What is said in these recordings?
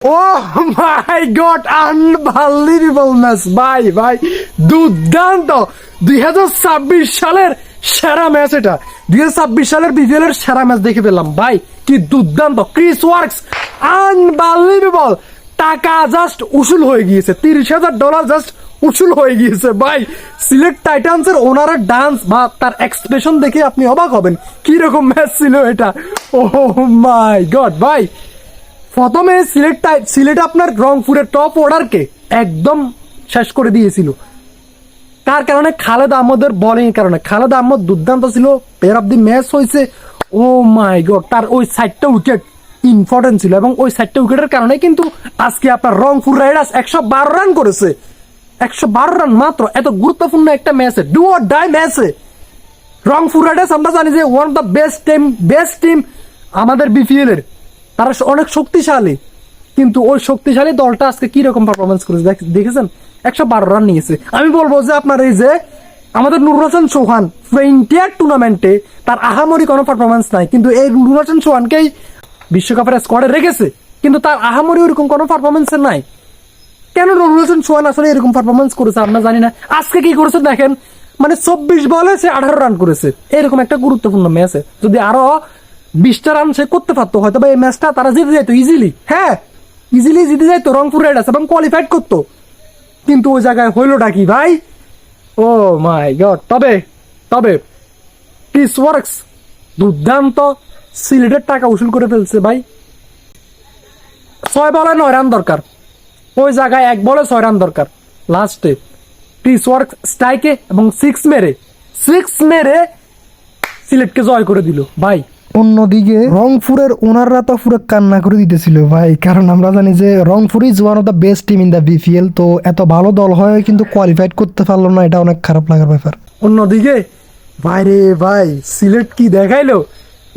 ও মাই god, unbelievable match ভাই ভাই, দুর্দান্ত। 2026 সালের সেরা ম্যাচ এটা, 2026 সালের বিপিএল এর সেরা ম্যাচ দেখে পেলাম ভাই, কি দুর্দান্ত। ক্রিস ওয়ার্কস আনবিলিভেবল, টাকা জাস্ট উসুল হয়ে গিয়েছে, $30,000 জাস্ট উসুল হয়ে গিয়েছে ভাই। সিলেট টাইটান্স এর ওনারের ডান্স বা তার এক্সপ্রেশন দেখে আপনি অবাক হবেন কি রকম ম্যাচ ছিল এটা। ও মাই গড ভাই, প্রথমে সিলেট আপনার রংপুরের টপ অর্ডারকে একদম শেষ করে দিয়েছিল। তার কারণে খালেদ আহমদের বোলিং এর কারণে, খালেদ আহমদ দুর্দান্ত ছিল, প্লেয়ার অফ দি ম্যাচ হয়েছে। ও মাই গড, তার ওই 4টা উইকেট ইম্পর্টেন্ট ছিল এবং ওই 4টা উইকেটের কারণে কিন্তু আজকে আপনার রংপুর রাইডার্স 112 রান করেছে। 112 রান মাত্র, এত গুরুত্বপূর্ণ একটা ম্যাচে, ডু অর ডাই ম্যাচে রংপুর রাইডার্স আমরা জানি যে one of the best team আমাদের বিপিএল এর, তারা অনেক শক্তিশালী, কিন্তু ওই শক্তিশালী দলটা আজকে কি রকম পারফরমেন্স করেছে দেখেছেন? 112 রান নিয়েছে। আমি বলবো যে আপনার এই যে আমাদের নুরুল হাসান চৌহান ইন্ডিয়ার টুর্নামেন্টে তার আহামরি কোনো পারফরমেন্স নাই, কিন্তু এই নুরুল হাসান চৌহানকেই বিশ্বকাপের স্কোয়াডে রেখেছে, কিন্তু তার আহামরি ওরকম কোনো পারফরমেন্স নাই। কেন নুরুল হাসান চৌহান আসলে এরকম পারফরমেন্স করেছে আমরা জানি না। আজকে কি করেছে দেখেন, মানে 24 বলে সে 18 রান করেছে। এরকম একটা গুরুত্বপূর্ণ ম্যাচে যদি আরো 20টা রান সে করতে পারতো, হয়তো বা এই ম্যাচটা তারা জিতে যাইতো ইজিলি। হ্যাঁ, ইজিলি জিতে যাইতো রংপুর রাইডার্স এবং কোয়ালিফাইড করতো, কিন্তু ওই জায়গায় হইলোটা কি ভাই? ও মাই গড। তবে ক্রিস ওয়ার্কস দুর্দান্ত, সিলেটের টাকা উসুল করে ফেলছে ভাই। 6 বলে 9 রান দরকার, ওই জায়গায় 1 বলে 6 রান দরকার। লাস্টে ক্রিস ওয়ার্কস স্ট্রাইকে এবং 6 মেরে সিলেটকে জয় করে দিল ভাই। অন্যদিকে রংপুরের ওনাররা তো পুরো কান্না করে দিতেছিল ভাই, কারণ আমরা জানি যে Rangpur is one of the best team in the BPL. তো এত ভালো দল হয় কিন্তু কোয়ালিফাইড করতে পারলো না, এটা অনেক খারাপ লাগার ব্যাপার। অন্যদিকে ভাইরে ভাই, সিলেট কি দেখাইলো,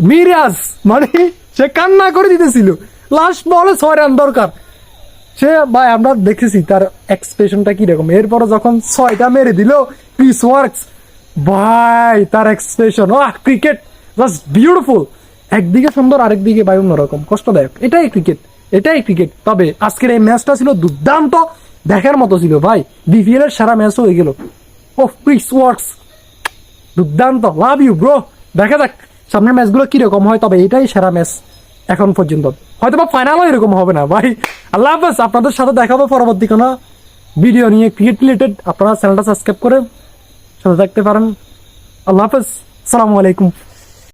মিরাজ মানে সে কান্না করে দিতেছিল, লাস্ট বলে 6 রান দরকার। সে ভাই আমরা দেখেছি তার এক্সপ্রেশনটা কিরকম, এরপরে যখন 6টা মেরে দিল ক্রিস ওয়ার্কস, ভাই তার এক্সপ্রেশন, ক্রিকেট জাস্ট বিউটিফুল। একদিকে সুন্দর, আরেকদিকে ভাই অন্যরকম কষ্টদায়ক। এটাই ক্রিকেট। তবে আজকের এই ম্যাচটা ছিল দুর্দান্ত, দেখার মতো ছিল ভাই। বিপিএল এর সারা ম্যাচ হয়ে গেল। ও ক্রিস ওয়ার্কস দুর্দান্ত, লাভ ইউ ব্রো। দেখা যাক সামনের ম্যাচগুলো কিরকম হয়, তবে এটাই সেরা ম্যাচ এখন পর্যন্ত। হয়তো বা ফাইনালও এরকম হবে না ভাই। আল্লাহ হাফেজ, আপনাদের সাথে দেখা হবে পরবর্তী কোনো ভিডিও নিয়ে ক্রিকেট রিলেটেড। আপনারা চ্যানেলটা সাবস্ক্রাইব করে সাথে থাকতে পারেন। আল্লাহ হাফেজ, আসসালামু আলাইকুম।